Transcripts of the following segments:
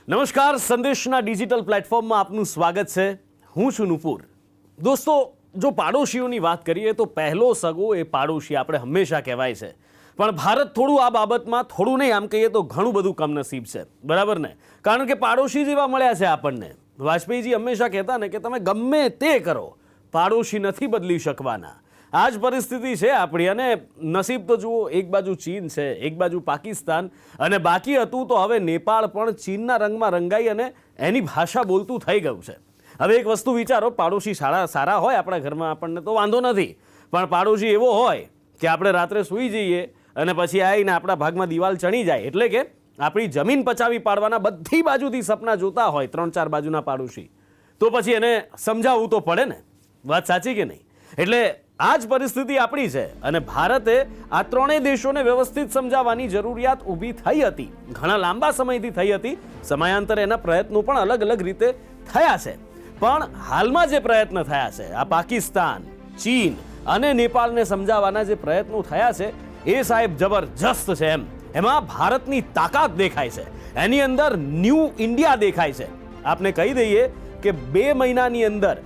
નમસ્કાર, સંદેશના ડિજિટલ પ્લેટફોર્મમાં આપનું સ્વાગત છે. હું છું નુપુર. દોસ્તો, જો પાડોશીઓની વાત કરીએ તો પહેલો સગો એ પાડોશી આપણે હંમેશા કહેવાય છે. પણ ભારત થોડું આ બાબતમાં થોડું નહીં, આમ કહીએ તો ઘણું બધું કમનસીબ છે, બરાબર ને? કારણ કે પાડોશી જેવા મળ્યા છે આપણને. વાજપેયીજી હંમેશા કહેતા ને કે તમે ગમે તે કરો, પાડોશી નથી બદલી શકવાના. આ જ પરિસ્થિતિ છે આપણી. અને નસીબ તો જુઓ, એક બાજુ ચીન છે, એક બાજુ પાકિસ્તાન, અને બાકી હતું તો હવે નેપાળ પણ ચીનના રંગમાં રંગાઈ અને એની ભાષા બોલતું થઈ ગયું છે. હવે એક વસ્તુ વિચારો, પાડોશી સારા હોય આપણા ઘરમાં આપણને તો વાંધો નથી, પણ પાડોશી એવો હોય કે આપણે રાત્રે સૂઈ જઈએ અને પછી આવીને આપણા ભાગમાં દિવાલ ચણી જાય, એટલે કે આપણી જમીન પચાવી પાડવાના બધી બાજુથી સપના જોતા હોય 3-4 બાજુના પાડોશી, તો પછી એને સમજાવવું તો પડે ને. વાત સાચી કે નહીં? એટલે આ જ પરિસ્થિતિ આપણી છે અને ભારતે આ ત્રણેય દેશોને વ્યવસ્થિત સમજાવવાની જરૂરિયાત ઊભી થઈ હતી. ઘણા લાંબા સમયથી થઈ હતી. સમયાંતરે એના પ્રયત્નો પણ અલગ અલગ રીતે થયા છે. પણ હાલમાં જે પ્રયત્ન થયા છે, આ પાકિસ્તાન, ચીન અને નેપાળને સમજાવવાના જે પ્રયત્નો થયા છે, એ સાહેબ જબરજસ્ત છે. એમાં ભારતની તાકાત દેખાય છે, એની અંદર ન્યૂ ઇન્ડિયા દેખાય છે. આપને કહી દઈએ કે 2 મહિનાની અંદર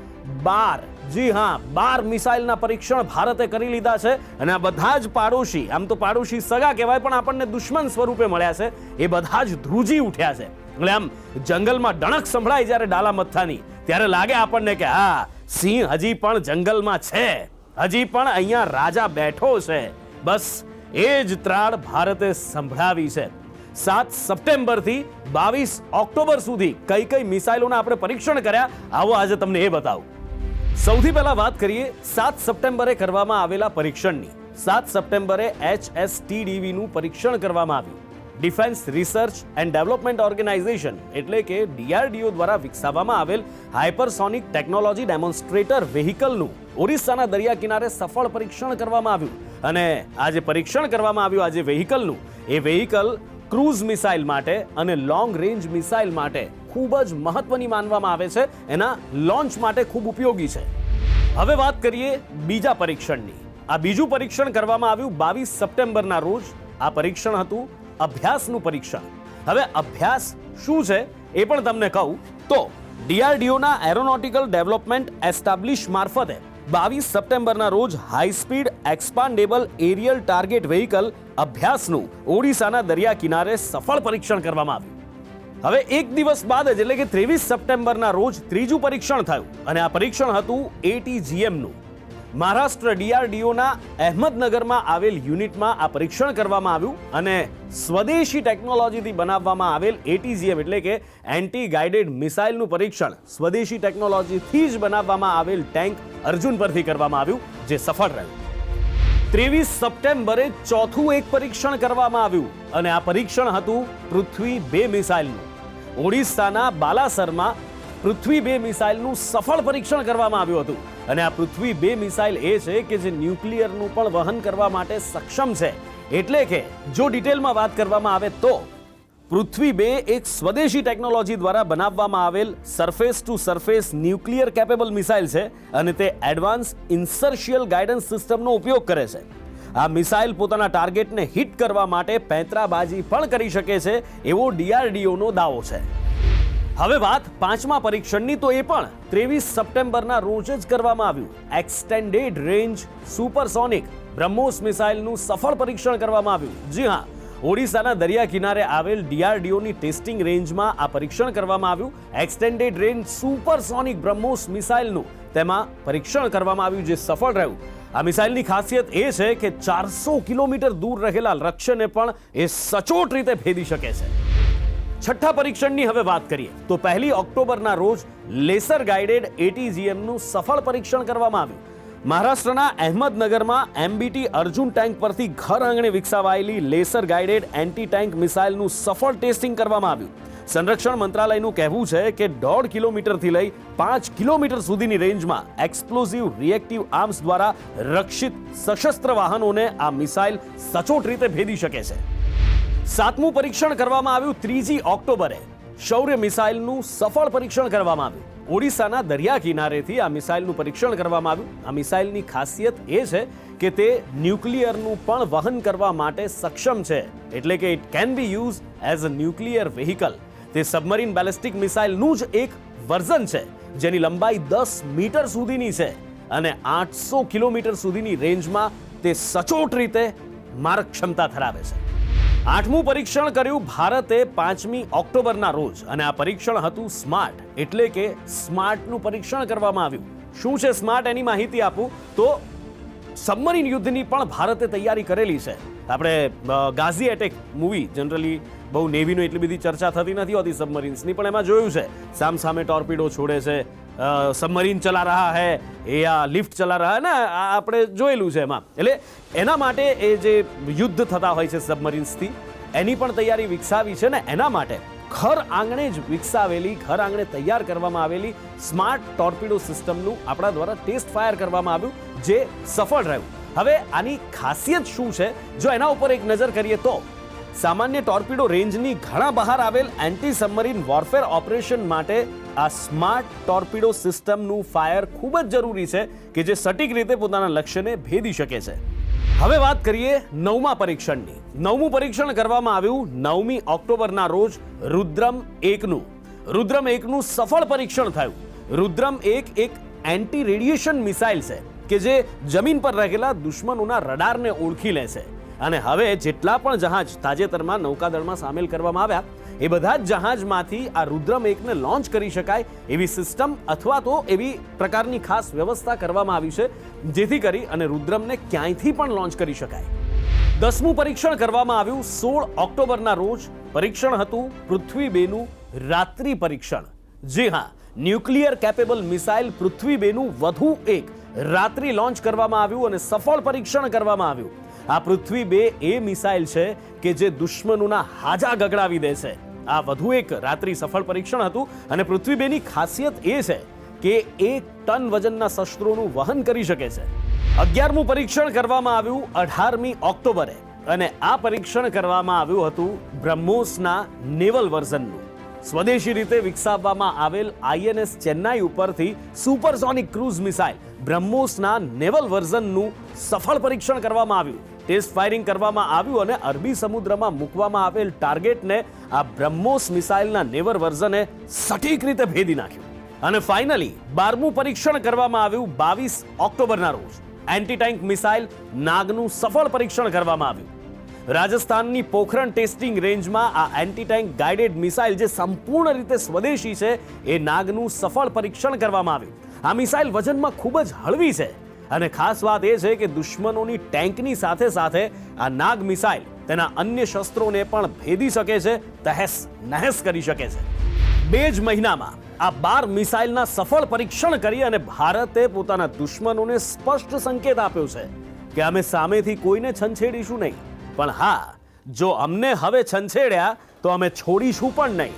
12 મિસાઇલના પરીક્ષણ ભારતે કરી લીધા છે. અને આ બધા જ પાડોશી, આમ તો પાડોશી સગા કહેવાય પણ આપણને દુશ્મન સ્વરૂપે મળ્યા છે, એ બધા જ ધ્રુજી ઉઠ્યા છે. એટલે આમ જંગલમાં ડણક સંભળાય જ્યારે ડાલા મથ્થાની, ત્યારે લાગે આપણને કે હા, સિંહ હજી પણ જંગલમાં છે, હજી પણ અહીંયા રાજા બેઠો છે. બસ એ જ ત્રાળ ભારતે સંભળાવી છે. 7 સપ્ટેમ્બરથી 22 ઓક્ટોબર સુધી કઈ મિસાઇલોના આપણે પરીક્ષણ કર્યા, આવો આજે તમને એ બતાવું. સૌથી પહેલા વાત કરીએ 7 સપ્ટેમ્બરે કરવામાં આવેલા પરીક્ષણની. 7 સપ્ટેમ્બરે HSTDV નું પરીક્ષણ કરવામાં આવ્યું. Defence research and development organisation એટલે કે DRDO દ્વારા વિકસાવવામાં આવેલ હાઇપરસોનિક ટેકનોલોજી ડેમોન્સ્ટ્રેટર વેહિકલનું ઓરિસ્સાના દરિયા કિનારે સફળ પરીક્ષણ કરવામાં આવ્યું. અને આ જે પરીક્ષણ કરવામાં આવ્યું આ જે વેહિકલનું, એ વેહિકલ ક્રૂઝ મિસાઇલ માટે અને લોંગ રેન્જ મિસાઇલ માટે ખૂબ જ મહત્વની માનવામાં આવે છે. એના લોન્ચ માટે ખૂબ ઉપયોગી છે. હવે વાત કરીએ બીજા પરીક્ષણની. આ બીજું પરીક્ષણ કરવામાં આવ્યું 22 સપ્ટેમ્બરના રોજ. આ પરીક્ષણ હતું અભ્યાસનું પરીક્ષણ. હવે અભ્યાસ શું છે એ પણ તમને કહું તો, DRDOના એરોનોટિકલ ડેવલપમેન્ટ એસ્ટાબ્લિશ મારફતે 22 સપ્ટેમ્બરના રોજ high speed expandable aerial target vehicle અભ્યાસનું ઓડિશાના દરિયા કિનારે સફળ પરીક્ષણ કરવામાં આવ્યું. હવે એક દિવસ બાદ જ એટલે કે 23 સપ્ટેમ્બરના રોજ ત્રીજું પરીક્ષણ થયું અને આ પરીક્ષણ હતું ATGMનું. મહારાષ્ટ્ર DRDOના અહેમદનગરમાં આવેલ યુનિટમાં આ પરીક્ષણ કરવામાં આવ્યું અને સ્વદેશી ટેકનોલોજીથી બનાવવામાં આવેલ ATGM એટલે કે એન્ટી ગાઇડેડ મિસાઇલનું પરીક્ષણ સ્વદેશી ટેકનોલોજીથી જ બનાવવામાં આવેલ ટેન્ક અર્જુન પરથી કરવામાં આવ્યું, જે સફળ રહ્યું. 23 સપ્ટેમ્બરે ચોથું એક પરીક્ષણ કરવામાં આવ્યું અને આ પરીક્ષણ હતું પૃથ્વી 2 મિસાઇલનું. ઓડિશાના બાલાસરમાં પૃથ્વી 2 મિસાઇલનું સફળ પરીક્ષણ કરવામાં આવ્યું હતું. અને આ પૃથ્વી 2 મિસાઇલ એ છે કે જે ન્યુક્લિયરનું પણ વહન કરવા માટે સક્ષમ છે. એટલે કે જો ડિટેલમાં વાત કરવામાં આવે તો પૃથ્વી 2 એક સ્વદેશી ટેકનોલોજી દ્વારા બનાવવામાં આવેલ surface two surface nuclear capable missile છે અને તે એડવાન્સ ઇન્સર્શિયલ ગાઇડન્સ સિસ્ટમનો ઉપયોગ કરે છે. આ મિસાઇલ પોતાના ટાર્ગેટને હિટ કરવા માટે પેંતરાબાજી પણ કરી શકે છે, એવો DRDOનો દાવો છે. હવે વાત 5મા પરીક્ષણની, તો એ પણ 23 સપ્ટેમ્બરના રોજ જ કરવામાં આવ્યું. એક્સટેન્ડેડ રેન્જ સુપરસોનિક બ્રહ્મોસ મિસાઇલનું સફળ પરીક્ષણ કરવામાં આવ્યું. જી હા, ઓડિશાના દરિયા કિનારે આવેલ DRDOની ટેસ્ટિંગ રેન્જમાં આ પરીક્ષણ કરવામાં આવ્યું. એક્સટેન્ડેડ રેન્જ સુપરસોનિક બ્રહ્મોસ મિસાઇલનું તેમાં પરીક્ષણ કરવામાં આવ્યું, જે સફળ રહ્યું. આ મિસાઇલની ખાસિયત એ છે કે 400 કિલોમીટર દૂર રહેલા લક્ષ્યને પણ એ સચોટ રીતે ભેદી શકે છે. છઠ્ઠા પરીક્ષણની હવે વાત કરીએ તો 1 ઓક્ટોબરના રોજ લેસર ગાઇડેડ ATGMનું સફળ પરીક્ષણ કરવામાં આવ્યું. મહારાષ્ટ્રના અહેમદનગરમાં MBT અર્જુન ટેન્ક પરથી ઘર આંગણે વિકસાવાયેલી લેસર ગાઇડેડ એન્ટી ટેન્ક મિસાઇલનું સફળ ટેસ્ટિંગ કરવામાં આવ્યું. સંરક્ષણ મંત્રાલયનું કહેવું છે કે 1.5 કિલોમીટરથી લઈ 5 કિલોમીટર સુધીની રેન્જમાં એક્સપ્લોઝિવ રિએક્ટિવ આર્મ્સ દ્વારા રક્ષિત સશસ્ત્ર વાહનોને આ મિસાઇલ સચોટ રીતે ભેદી શકે છે. 7મું પરીક્ષણ કરવામાં આવ્યું 3 ઓક્ટોબરે. શૌર્ય મિસાઇલનું સફળ પરીક્ષણ કરવામાં આવ્યું. ઓડિશાના દરિયા કિનારેથી આ મિસાઇલનું પરીક્ષણ કરવામાં આવ્યું. આ મિસાઇલની ખાસિયત એ છે કે તે ન્યુક્લિયરનું પણ વહન કરવા માટે સક્ષમ છે, એટલે કે it can be use as a nuclear vehicle. તે સબમરીન બેલિસ્ટિક મિસાઇલનું જ એક વર્ઝન છે જેની લંબાઈ 10 મીટર સુધીની છે અને 800 કિલોમીટર સુધીની રેન્જમાં તે સચોટ રીતે મારક ક્ષમતા ધરાવે છે. 8મું પરીક્ષણ કર્યું ભારતે 5મી ઓક્ટોબરના રોજ અને આ પરીક્ષણ હતું સ્માર્ટ, એટલે કે સ્માર્ટનું પરીક્ષણ કરવામાં આવ્યું. શું છે સ્માર્ટ એની માહિતી આપું તો સબમરીન યુદ્ધની પણ ભારતે તૈયારી કરેલી છે. આપણે ગાઝી એટેક મૂવી જનરલી બહુ નેવીનો એટલી બધી ચર્ચા થતી નથી હોતી સબમરીન્સની, પણ એમાં જોયું છે સામે ટોર્પિડો છોડે છે, સબમરીન ચલા રહા હૈ યા લિફ્ટ ચલા રહા હૈ ને, આપણે જોયેલું છે એમાં. એટલે એના માટે એ જે યુદ્ધ થતા હોય છે સબમરીન્સથી એની પણ તૈયારી વિકસાવી છે ને એના માટે ઘર આંગણે જ વિકસાવેલી, ઘર આંગણે તૈયાર કરવામાં આવેલી સ્માર્ટ ટોર્પિડો સિસ્ટમનું આપણા દ્વારા ટેસ્ટ ફાયર કરવામાં આવ્યું જે સફળ રહ્યું. હવે આની ખાસિયત શું છે જો એના ઉપર એક નજર કરીએ તો સામાન્ય ટોર્પિડો રેન્જની ઘણા બહાર આવેલ એન્ટી સબમરીન વોરફેર ઓપરેશન માટે આ સ્માર્ટ ટોર્પિડો સિસ્ટમનું ફાયર ખૂબ જ જરૂરી છે કે જે સટીક રીતે પોતાના લક્ષ્યને ભેદી શકે છે. હવે વાત કરીએ 9મા પરીક્ષણની. 9મું પરીક્ષણ કરવામાં આવ્યું 9મી ઓક્ટોબરના રોજ રુદ્રમ 1નું. રુદ્રમ 1નું સફળ પરીક્ષણ થયું. રુદ્રમ 1 એક એન્ટી રેડિયેશન મિસાઇલ છે કે જે જમીન પર રહેલા દુશ્મનોના રડારને ઓળખી લે છે અને હવે જેટલા પણ જહાજ તાજેતરમાં નૌકાદળમાં સામેલ કરવામાં આવ્યા એ બધા જ જહાજમાંથી આ રુદ્રમ 1ને લોન્ચ કરી શકાય એવી સિસ્ટમ અથવા તો એવી પ્રકારની ખાસ વ્યવસ્થા કરવામાં આવી છે જેથી કરી અને રુદ્રમને ક્યાંયથી પણ લોન્ચ કરી શકાય. 10મું પરીક્ષણ કરવામાં આવ્યું 16 ઓક્ટોબરના રોજ. પરીક્ષણ હતું પૃથ્વી 2નું રાત્રિ પરીક્ષણ. જી હા, ન્યુક્લિયર કેપેબલ મિસાઇલ પૃથ્વી 2નું વધુ એક રાત્રિ લોન્ચ કરવામાં આવ્યું અને સફળ પરીક્ષણ કરવામાં આવ્યું. આ પૃથ્વી 2 એ મિસાઇલ છે કે જે દુશ્મનોના હાજા ગગડાવી દે છે. આ વધુ એક રાત્રિ સફળ પરીક્ષણ હતું અને પૃથ્વી 2ની ખાસિયત એ છે કે 1 ટન વજનના શસ્ત્રોનું વહન કરી શકે છે. 11મું પરીક્ષણ કરવામાં આવ્યું 18મી ઓક્ટોબરે અને આ પરીક્ષણ કરવામાં આવ્યું હતું બ્રહ્મોસના નેવલ વર્ઝનનું. સ્વદેશી રીતે વિકસાવવામાં આવેલ આઈએનએસ ચેન્નાઈ ઉપરથી સુપરસોનિક ક્રૂઝ મિસાઇલ બ્રહ્મોસના નેવલ વર્ઝનનું સફળ પરીક્ષણ કરવામાં આવ્યું. ટેસ્ટ ફાયરિંગ કરવામાં આવ્યું અને અરબી સમુદ્રમાં મૂકવામાં આવેલ ટાર્ગેટને આ બ્રહ્મોસ મિસાઇલના નેવલ વર્ઝને સટીક રીતે ભેદી નાખ્યું. અને ફાઇનલી 12મું પરીક્ષણ કરવામાં આવ્યું 22 ઓક્ટોબરના રોજ. એન્ટી ટેન્ક મિસાઇલ નાગનું સફળ પરીક્ષણ કરવામાં આવ્યું. રાજસ્થાનની પોખરણ ટેસ્ટિંગ રેન્જમાં આ એન્ટી ટેન્ક ગાઇડેડ મિસાઇલ જે સંપૂર્ણ રીતે સ્વદેશી છે એ નાગનું સફળ પરીક્ષણ કરવામાં આવ્યું. આ મિસાઇલ વજનમાં ખૂબ જ હળવી છે અને ખાસ વાત એ છે કે દુશ્મનોની ટેન્કની સાથે સાથે આ નાગ મિસાઇલ તેના અન્ય શસ્ત્રોને પણ ભેદી શકે છે, તહેસ નહેસ કરી શકે છે. 2 જ મહિનામાં આ 12 મિસાઇલના સફળ પરીક્ષણ કરી અને ભારતે પોતાના દુશ્મનોને સ્પષ્ટ સંકેત આપ્યો છે કે અમે સામેથી કોઈને છંછેડીશું નહીં, પણ હા, જો અમને હવે છંછેડ્યા તો અમે છોડીશું પણ નહીં.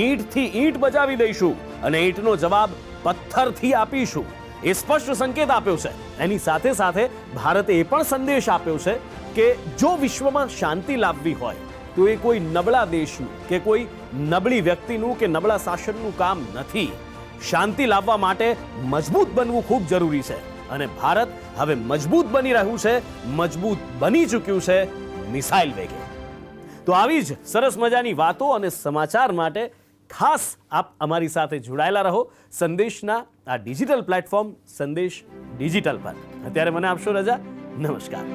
ઈંટથી ઈંટ બજાવી દઈશું અને ઈંટનો જવાબ પથ્થરથી આપીશું. એ સ્પષ્ટ સંકેત આપ્યો છે. એની સાથે સાથે ભારતે એ પણ સંદેશ આપ્યો છે કે જો વિશ્વમાં શાંતિ લાવવી હોય તો એ કોઈ નબળા દેશનું કે કોઈ નબળી વ્યક્તિનું કે નબળા શાસનનું કામ નથી. શાંતિ લાવવા માટે મજબૂત બનવું ખૂબ જરૂરી છે અને ભારત હવે મજબૂત બની રહ્યું છે, મજબૂત બની ચૂક્યું છે મિસાઇલ વેગે. તો આવી જ સરસ મજાની વાતો અને સમાચાર માટે ખાસ આપ અમારી સાથે જોડાયેલા રહો સંદેશના આ ડિજિટલ પ્લેટફોર્મ સંદેશ ડિજિટલ પર. અત્યારે મને આપશો રજા. નમસ્કાર.